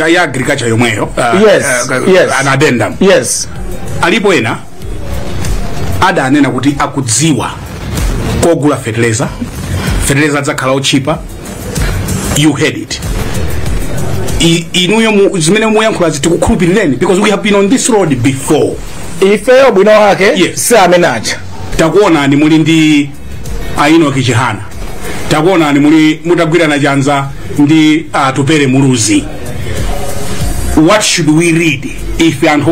ya agriculture yomweyo. Yes. An addendum. Yes. Alipo ena ada anena kuti akudziwa kogula fertilizer zakhala cheaper. You heard it. Inuyo zimene muyankhula zitikukhulupirireni because we have been on this road before. Ifeyo bwino wake yes. Amenacha takuona ni muli ndi aino kichihana, takuona ni muli mutagwira na janza ndi tupere muruzi. What should we read if and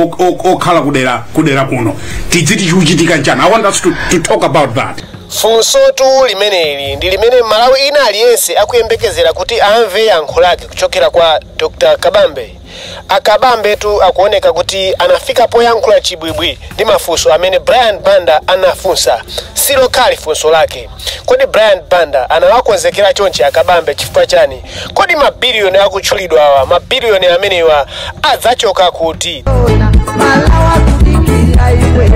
okhala kudera kuno tiziti chuchitika nchana? I want us to talk about that. Funso tu limeneli ndi limene Malawi ina aliyense akuyembekezera kuti amve yankho lake kuchokera kwa Dr. Kabambe. Akabambe tu akuoneka kuti anafika poyankhula chibwibwi ndi mafunso amene Brian Banda anafunsa silo kali funso lake. Kodi Brian Banda anawakonzekera chonchi Akabambe chifukwa chani? Kodi mabiliyoni akutchulidwa awa mabiliyoni amenewa adzachoka kuti? Malawa kudikira iwe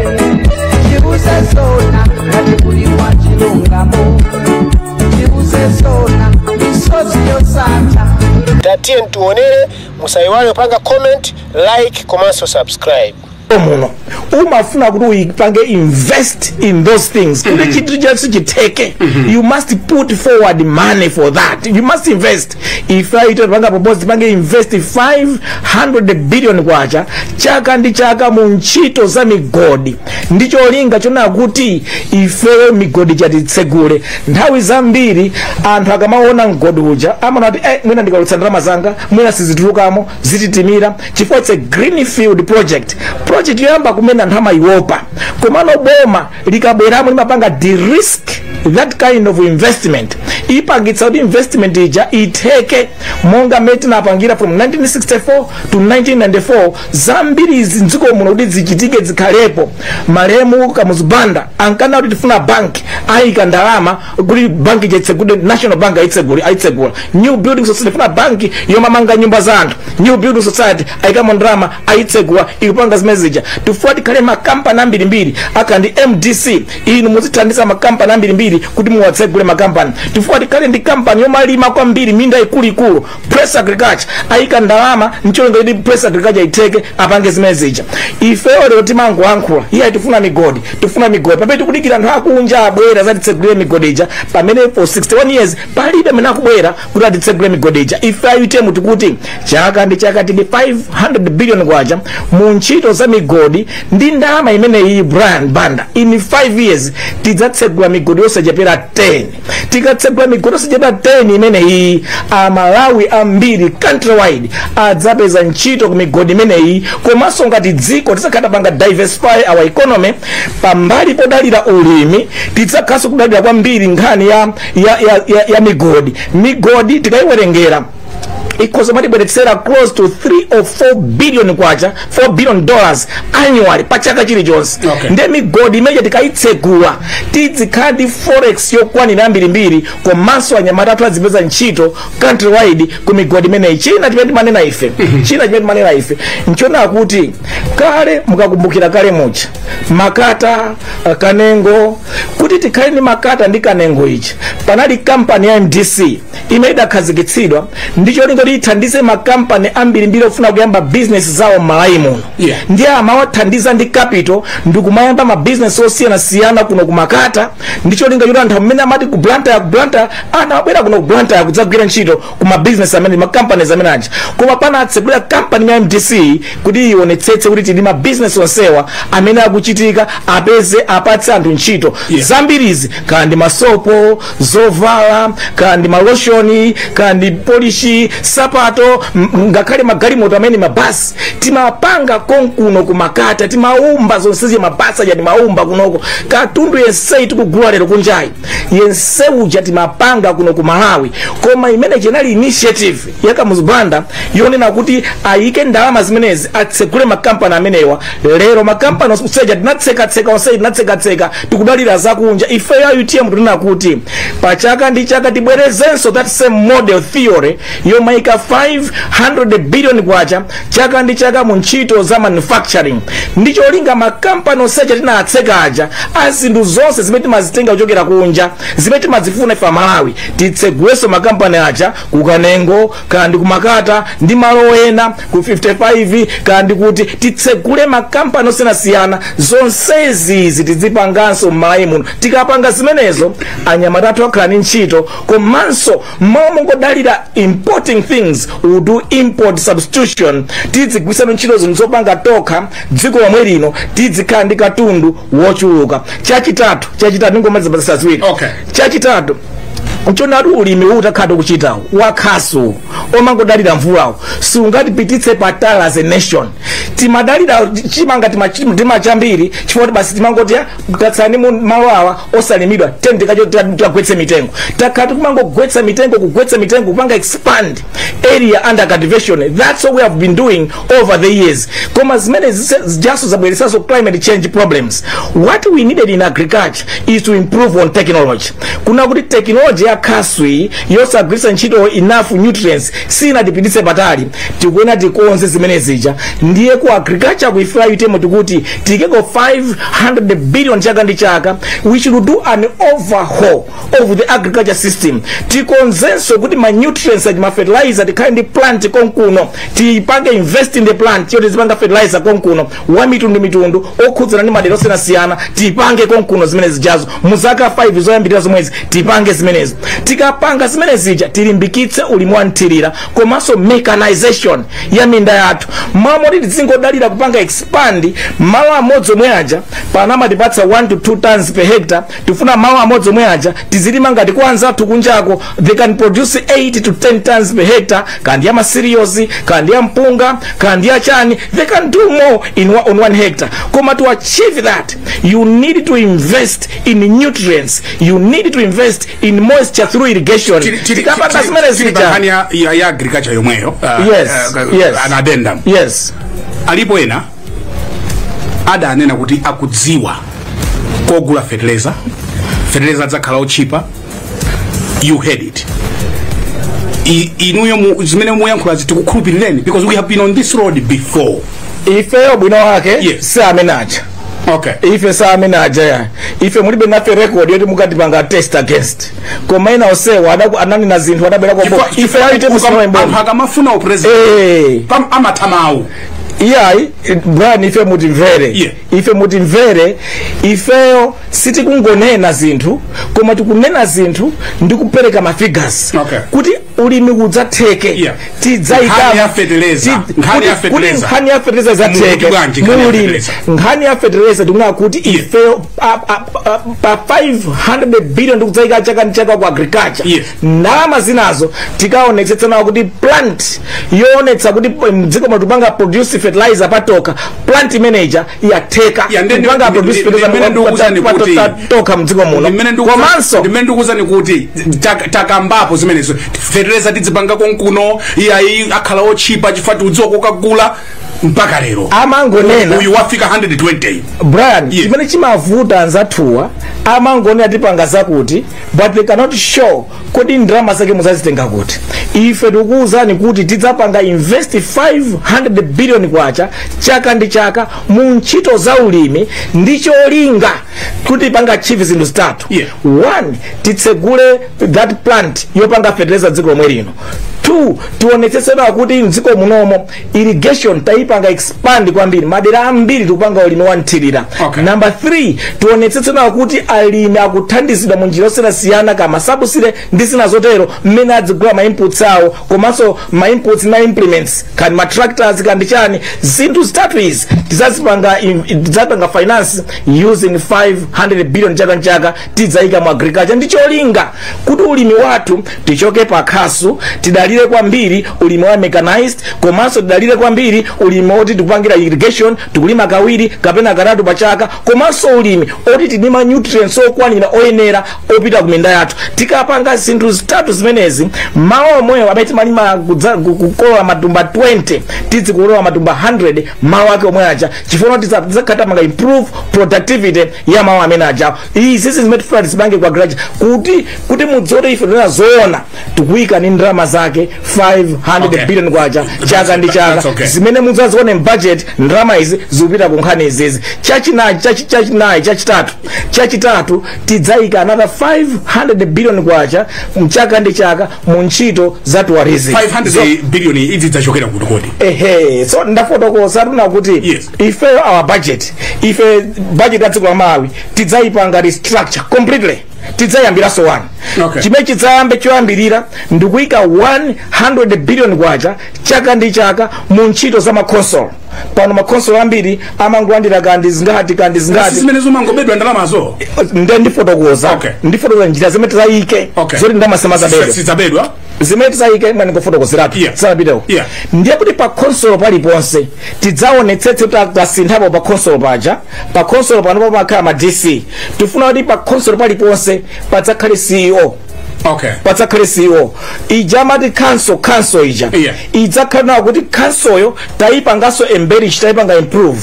chibuze sona katikuliwa chilungamo chibuze sona misozi yosata. Tatiye ntuonere musayiwale panga comment, like, komanso subscribe. Muno umafuna kuti uyipange invest in those things kuti chitu just chiteke. You must put forward money for that. You must invest. If I panga propose pange invest 500 billion kwacha chaka ndi chaka mu ntchito za migodi. Ndicho linga chona kuti ifewe migodi chatitsegule. Nthawi zambiri anthu akamaona mgodi uja amana kuti mwina ndikalutsa ndalama zanga mwina sizitulukamo zititimira chifukwa it's a greenfield project yoyamba kumena ntama iwopa komano boma likabweramo limapanga de-risk that kind of investment ipangitsa kuti investment ija iteke monga meti napangira from 1964 to 1994 zambiri izi nziko muno kuti zichitike zikhalepo. Malemu Kamuzibanda ankana kuti tifuna banki ayika ndalama kuti banki jetsegule National Bank aitsegula New Building Society funa banki yomamanga nyumba za anthu New Building Society ayikamo ndalama aitsegula ikupanga zimezija tufuati kale makampani ambirimbiri akandi MDC inu muzithandisa makampani ambirimbiri kuti muwatsegule makampani tufuati kale ndi kampani yomalima kwambiri minda ikulu Press Agriculture ayika ndalama nchonga kuti Press Agriculture iteke apange zimezija. Ifeyo lero timangu ankhula iya tufuna migodi pamene tikudikira anthu akunja abwera zatitsegule migodi ija pamene for 61 years palibe amene akubwera kuti atitsegule migodi ija. Ife ayitemu tikuti chaka ndi chaka tili 500 billion kwacha mu ntchito za migodi ndi ndalama imene iyi Brian Banda in 5 years tidzatsegula migodi yosachepera 10. Tikatsegula migodi yosachepera 10 imene iyi Malawi ambiri countrywide adzapeza ntchito ku migodi imene iyi komanso ngati dziko tisakhala panga diversify our economy pambali podalira ulimi tidzakhaso kudalira kwambiri nkhani ya migodi tikayiwerengera because matibweretsera close to 3 or 4 billion kwacha $4 billion annually pachaka chilichonse. Nde migodi imene tikaitsegula tidzikhadi forex yokwanira ambirimbiri komanso anyamata athu azipeza ntchito countrywide ku migodi imene China timene manena ife nchona kuti kale mukakumbukira kale mucha makata kanengo kuti tikhale ni makata ndi kanengo ichi panali kampani ya MDC imene idakhazikitsidwa ndicho lingo lithandize makampani ambirimbiri ofuna kuyamba business zawo Malawi muno. Ndiye amawathandiza ndi capital ndikumayamba ma business osiyana kuno kumakata ndicho linga yona anthu amene amati ku Blantyre anabwera kuno ku Blantyre kudzagwira ntchito kuma business amene ma companies amene aja koma pana atsegula company ya MDC kuti ionetsetse kuti tili ma business onsewa amene akuchitika apeze apatse anthu ntchito. Zambirizi kandi masopo zovala kandi maloshoni kandi polishi sapato ngakhale magalimoto amene mabasi timapanga konkuno kumakata timaumba zonsezi mabasa ya maumba kunoko katundu yense tikugula lero kunjayi yense uja timapanga kuno ku Malawi koma imene chenali initiative ya Kamuzibanda yonena kuti ayike ndalama zimenezi atsegule makampani amenewa. Lero makampani oseja tinatseka onse tinatseka tikudalira zakunja. Ife ya UTM tunena kuti pachaka ndi chaka tibwerezenso that same model theory yomaika tayika 500 billion kwacha chaka ndi chaka mu ntchito za manufacturing. Ndicho linga makampani osecha tinatsekaja azinthu zonse zimene timazitenga kuchokera kunja zimene timazifuna ife Malawi titseguleso makampani aja kukanengo kandi kumakata ndi malo ena ku 55 kandi kuti titsegule makampani osiyanasiyana zonsezi tizipanganso m'Malawi muno. Tikapanga zimenezo anyamata athu akhala ndi ntchito komanso momwe ngodalira importing things will do import substitution tizigwisano ntchito zinthu zopanga tokha dziko lomwe lino tizikhala ndi katundu wochuluka. Chachitatu ngomaliza basa ziwiri. Okay. Chachitatu uchonatu ulimi utakhala kuchitawo wakhasu omangodalira mvulawo sungatipititse patala as a nation. Timadalira chimanga timachambiri chifukwa basi timangoti tatsani mu malo awa osalimidwa tende kacho tagwetse mitengo takati kumangogwetsa mitengo kupanga expand area under cultivation. That's what we have been doing over the years. Koma zimene jaso zabweresaso climate change problems. What we needed in agriculture is to improve on technology. Kuna kuti technology ya kaswi yosagwisa ntchito enough nutrients sina tipititse patali tikuona tikonze zimene zija ndiye ku agriculture kuifira yitemo tikuti tikeko 500 billion chaka ndi chaka. We should do an overhaul of the agriculture system tikonzenso kuti ma nutrients and ma fertilizer tikandi plant konkuno tipange invest in the plant yote zipanga fertilizer konkuno wa mitundu okhudzana ndi madera osiyanasiyana tipange konkuno zimene zijazo muzaka 5 zoyambirira zomwezi tipange zimenezo. Tikapanga zimene zija tilimbikitse ulimi wa nthirira komanso mechanization ya minda yathu mamoti tizingodalira kupanga expand malo amodzi omwe aja panama tipatsa 1 to 2 tons per hectare tifuna malo amodzi omwe aja tizilima ngati kwanza tukunjako they can produce 8 to 10 tons per hectare kandi ya cereals kandi ya mpunga kandi ya chani they can do more on 1 hectare. Koma to achieve that you need to invest in nutrients, you need to invest in moisture through irrigation. Tikapanga zimene zija ya agriculture yomweyo yes an addendum. Yes alipo ena adanena kuti akudziwa kogula fertilizer zakhala ochipa. You heard it. Inuyo zimene muyankhula zitikukhulupirireni because we have been on this road before. Ifeyo bwino wake yes. Samenaja. Okay. Ife samenaja ya ife mulibe nafe record yoti mukatipanga test against koma ina osewa anani na zinthu adabera kwa bo ife ayite musoma imbo mpaka mafuna o president amatamau iyai bwana ife mutimvere ife mutimvere ifeyo siti kungonena zinthu koma tikunena zinthu ndi kupereka ma figures kuti ulimi kudzatheke tidzaika nkhani ya fertilizer zatheke mulimi nkhani ya fertilizer tikuna kuti ifeyo pa 500 billion ndikudzaika chaka ku agriculture ndalama zinazo tikaonetsetsana kuti plant yoonetsa kuti mdziko matupanga produce fertilizer patoka plant manager yatheka kupanga produce fertilizer patoka mdziko muno komanso ndimene ndikuzani kuti takambapo zimenezo fertilizer tidzipanga konkuno iyayi akhala ochipa chifati udziwa kokagula mpaka lero amangonena uyu wafika 120 Brian chimene chimavuta anzathuwa amangonena tipanga zakuti but they cannot show kodi ndalama zake muzazitenga kuti. Ife tikuwuzani kuti tidzapanga invest 500 billion kwacha chaka ndi chaka mu ntchito za ulimi ndi cholinga kuti panga achieve zinthu zitatu. One, titsegule that plant yopanga fertilizer dziko lomwe lino. 2, tionetsetsera kuti mdziko munomo irrigation taipanga expand kwambiri madera ambiri tikupanga ulimi wa nthirira. Number 3, tionetsetsera kuti alimi akuthandizidwa mu njira yosiyanasiyana kama sabusire ndi zina zotero mmene adzigula ma inputs awo komanso ma inputs na implements kandi ma tractors kandi chani zinthu zitatu izi tidzapanga finance using 500 billion chaka tidzaika mu agriculture ndi cholinga kuti ulimi wathu tichoke pakhasu tidalire kwambiri ulimi wa mechanized komanso tidalire kwambiri ulimi oti tikupangira irrigation tikulima kawiri kapena katatu pachaka komanso ulimi oti tidima nutrients okwanira oyenera opita kuminda yathu. Tikapanga zinthu zitatu zimenezi mawa omweyo amene timalima kukolola matumba 20 tizikolola matumba 100 mawa ake omwe aja chifukwa tidzakhatamanga improve productivity ya mawa amene aja. Izi zimene tifuna tizipange kwa agriculture kuti mudzoti ife tuna zoona tikuyika ni ndalama zake 500 billion kwacha chaka ndi chaka zimene muzazione budget ndrama izi zikupita kunkhani izizi chachitatu tidzaika another 500 billion kwacha mchaka ndi chaka mu ntchito za tourism 500 billion idzi dzachokera kuti kodi so ndafotokoza tuna kuti ife our budget ya dziko la Malawi tidzaipanga restructure completely tidzayambira so one chimene chidzayambe choyambirira ndikuika 100 billion kwacha chaka ndi chaka mu ntchito za makonsolo pano makonsolo ambiri amangolandira kandi zingati zimene zomangobedwa ndalamazo ndifotokoza njira zimene tidzayike zoti ndamasemazabedwa zimene tidzayike mwana ngofotokozeratu sanapitewo ndiye kuti pa consolo paliponse tidzaonetsetse kuti tasinthapo pa consolo paja pa consolo pano pamakhala ma DC tifuna kuti pa consolo paliponse padzakhale CEO padzakhale CEO ija amati council ija idzakhale nawo kuti council yo tayipanganso embellish tayipanga improve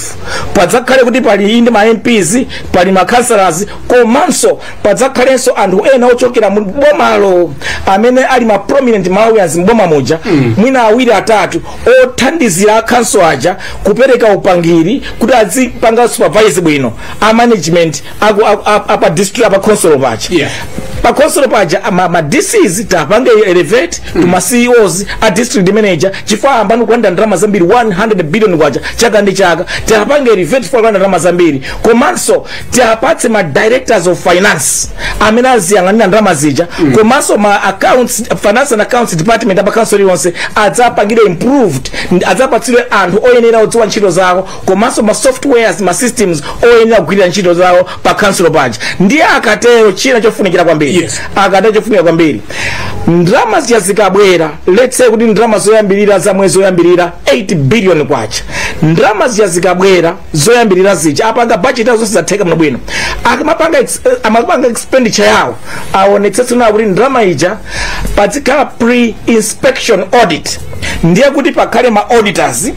padzakhale kuti pali indi ma MPs pali ma councillors komanso padzakhalenso anthu ena ochokera mu bomalo amene ali ma prominent Malawians mboma muja mwina awiri atatu othandizira council aja kupereka upangiri kuti azipanga supervise bwino a management apa district apa council paja pa consolo paja ma DCs tapange elevate to ma CEOs a district manager chifukwa ambani kuenda ndrama zambiri 100 billion kwacha chaka ndi chaka tapange elevate for kuenda ndrama zambiri komanso tapatse ma directors of finance amene aziyang'anira ndrama zija komanso ma accounts finance and accounts department apa council yonse adzapangire improved adzapatsire anthu oyenera odziwa ntchito zawo komanso ma softwares ma systems oyenera kugwirira ntchito zawo pa council paja ndiye akatero china chofunikira kwambiri akada chofunika kwambiri ndrama zikabwera let's say kuti ndrama zoyambirira za mwezi zoyambirira 8 billion kwacha ndrama zikabwera zoyambirira zija apanga budget zonse zatheka mno bwino amapanga expenditure yawo aonetsetse na kuti ndrama ija padzikhala pre-inspection audit ndiye kuti pakhale ma auditors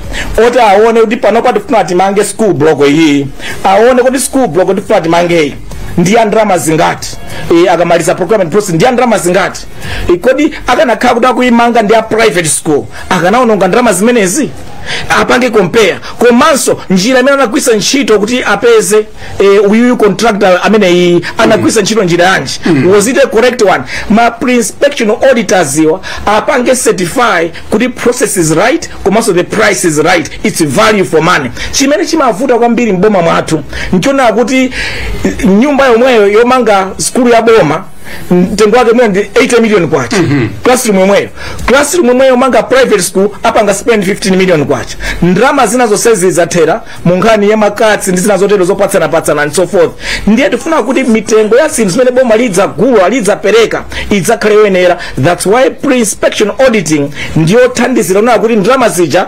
oti aone kuti pano patifuna timange school block iyi aone kuti school block tifuna timange ndiye ndrama zingati akamaliza procurement process ndiye ndrama zingati kodi akanakhala kuti akuimanga ndiye private school akanaononga ndrama zimenezi apange compare komanso njira imene anagwisa ntchito kuti apeze uyu contractor amene anagwisa ntchito njira yanji was it a correct one ma pre-inspection auditors iwa apange certify kuti process is right komanso the price is right, it's value for money. Chimene chimavuta kwambiri mboma mwathu nchona kuti nyumba yomweyo yomanga skulu ya boma mtengo wake mwende 80 million kwacha classroom mweyo manga private school apanga spend 15 million kwacha ndrama zinazosezi zatera munkhani ya makatsi ndi zinazotero zopatsana and so forth. Ndiye tifuna kuti mitengo ya zinthu zimene boma lidza pereka idzakhale yoyenera. That's why pre-inspection auditing ndiyo thandizira na kuti ndrama zija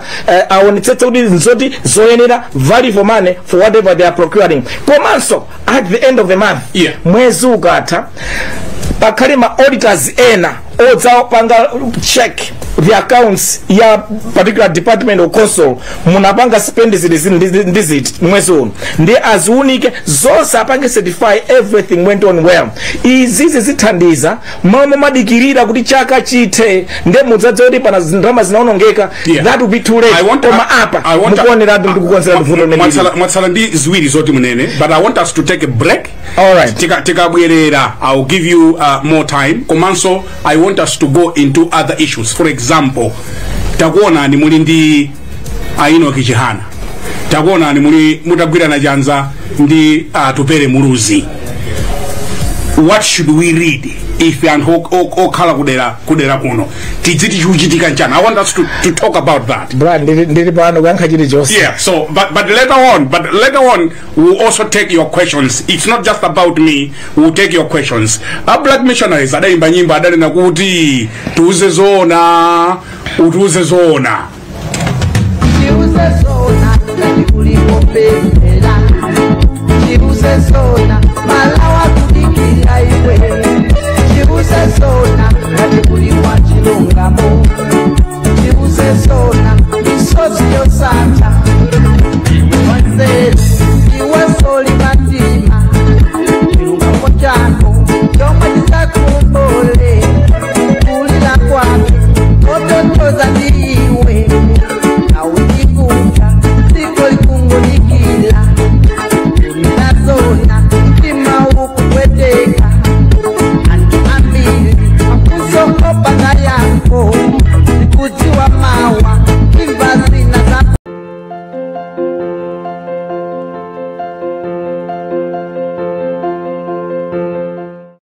aonetsetse kuti nzoti zoyenera value for money for whatever they are procuring. Komanso at the end of the month mwezi ukatha pakhale ma auditors ena odzapanga check the accounts ya particular department or council munapanga spend visit mwezi uno ndi aziunike zonse apange certify everything went on well. Izizi zithandiza mama madikirira kuti chaka chithe nde mudzadza kuti pana ndrama zinaonongeka that will be too late. Koma apa mukuonera ndikukonzera mvuto nemini mwatsala ndi ziwiri zoti munene, but I want us to take a break. All right, tikabwerera I'll give you more time. Komanso I want us to go into other issues. For example, takuona ni muli ndi Aino Kichihana, takuona ni muli mutagwira na janza ndi Tupere Muruzi. What should we read if and okhala kudera kuno tiziti chuchitika nchana? I want us to talk about that. Ndiri pano kankachiri Jose. Yeah, so but later on we'll also take your questions. It's not just about me, we'll take your questions. Our black missionaries adaimba nyimba adali na kuti tuuze zona utuuze zona chiuze zona ndikulipombela chiuze zona malawa kudikira iwe chiuze zona ndikuliwa chilungamo